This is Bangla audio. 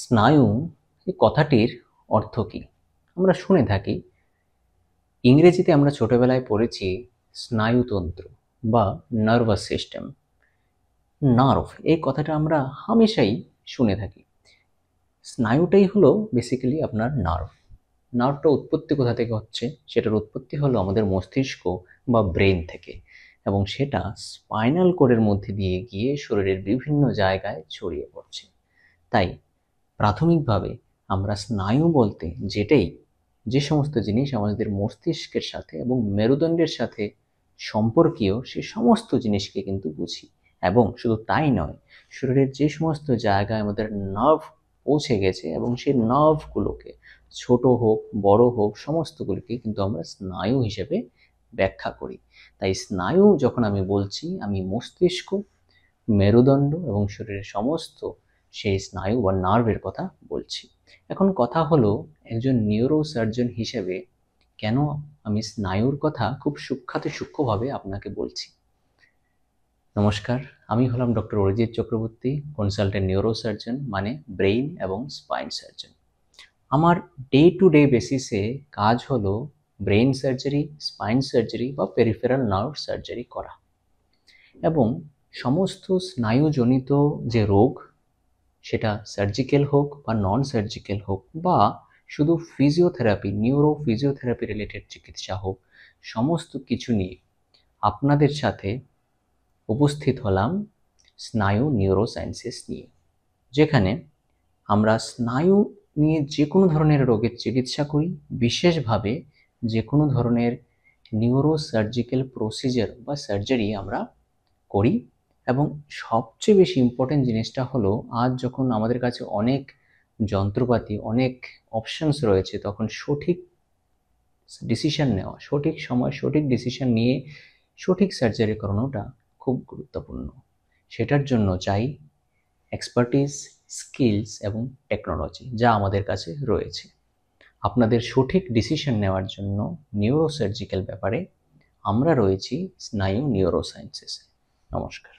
স্নায়ু এই কথাটির অর্থ কী? আমরা শুনে থাকি, ইংরেজিতে আমরা ছোটবেলায় পড়েছি স্নায়ুতন্ত্র বা নার্ভাস সিস্টেম। নার্ভ এই কথাটা আমরা হামেশাই শুনে থাকি। স্নায়ুটাই হলো বেসিক্যালি আপনার নার্ভ। নার্ভটার উৎপত্তি কোথা থেকে হচ্ছে? সেটার উৎপত্তি হলো আমাদের মস্তিষ্ক বা ব্রেন থেকে, এবং সেটা স্পাইনাল কর্ডের মধ্যে দিয়ে গিয়ে শরীরের বিভিন্ন জায়গায় ছড়িয়ে পড়ছে। তাই প্রাথমিকভাবে আমরা স্নায়ু বলতে যে সমস্ত জিনিস আমাদের মস্তিষ্কের সাথে এবং মেরুদণ্ডের সাথে সম্পর্কীয় সে সমস্ত জিনিসকে কিন্তু বুঝি। এবং শুধু তাই নয়, শরীরের যে সমস্ত জায়গায় আমাদের নার্ভ পৌঁছে গেছে এবং সেই নার্ভগুলোকে ছোট হোক বড় হোক সমস্তগুলিকে কিন্তু আমরা স্নায়ু হিসেবে ব্যাখ্যা করি। তাই স্নায়ু যখন আমি বলছি, আমি মস্তিষ্ক, মেরুদণ্ড এবং শরীরের সমস্ত সেই স্নায়ু বা নার্ভের কথা বলছি। এখন কথা হলো, একজন নিউরোসার্জন হিসেবে কেন আমি স্নায়ুর কথা খুব সূক্ষ্মভাবে আপনাকে বলছি। নমস্কার, আমি হলাম doctor Arijit Chakraborty, consultant neurosurgeon, মানে ব্রেইন এবং স্পাইন সার্জন। আমার ডে টু ডে বেসিসে কাজ হলো ব্রেইন সার্জারি, স্পাইন সার্জারি বা পেরিফেরাল নার্ভ সার্জারি করা, এবং সমস্ত স্নায়ুজনিত যে রোগ, সেটা সার্জিক্যাল হোক বা নন সার্জিক্যাল হোক, বা শুধু ফিজিওথেরাপি, নিউরো ফিজিওথেরাপি রিলেটেড চিকিৎসা হোক, সমস্ত কিছু নিয়ে আপনাদের সাথে উপস্থিত হলাম স্নায়ু নিউরোসায়েন্সেস নিয়ে, যেখানে আমরা স্নায়ু নিয়ে যে কোনো ধরনের রোগের চিকিৎসা করি, বিশেষভাবে যে কোনো ধরনের নিউরো সার্জিক্যাল প্রসিজার বা সার্জারি আমরা করি। এবং সবচেয়ে বেশি ইম্পর্টেন্ট জিনিসটা হলো, আজ যখন আমাদের কাছে অনেক যন্ত্রপাতি, অনেক অপশনস রয়েছে, তখন সঠিক ডিসিশন নেওয়া, সঠিক সময় সঠিক ডিসিশন নিয়ে সঠিক সার্জারি করানোটা খুব গুরুত্বপূর্ণ। সেটার জন্য চাই এক্সপার্টিস, স্কিলস এবং টেকনোলজি, যা আমাদের কাছে রয়েছে। আপনাদের সঠিক ডিসিশন নেওয়ার জন্য নিউরোসার্জিক্যাল ব্যাপারে আমরা রয়েছি স্নায়ু নিউরোসায়েন্সেসে। নমস্কার।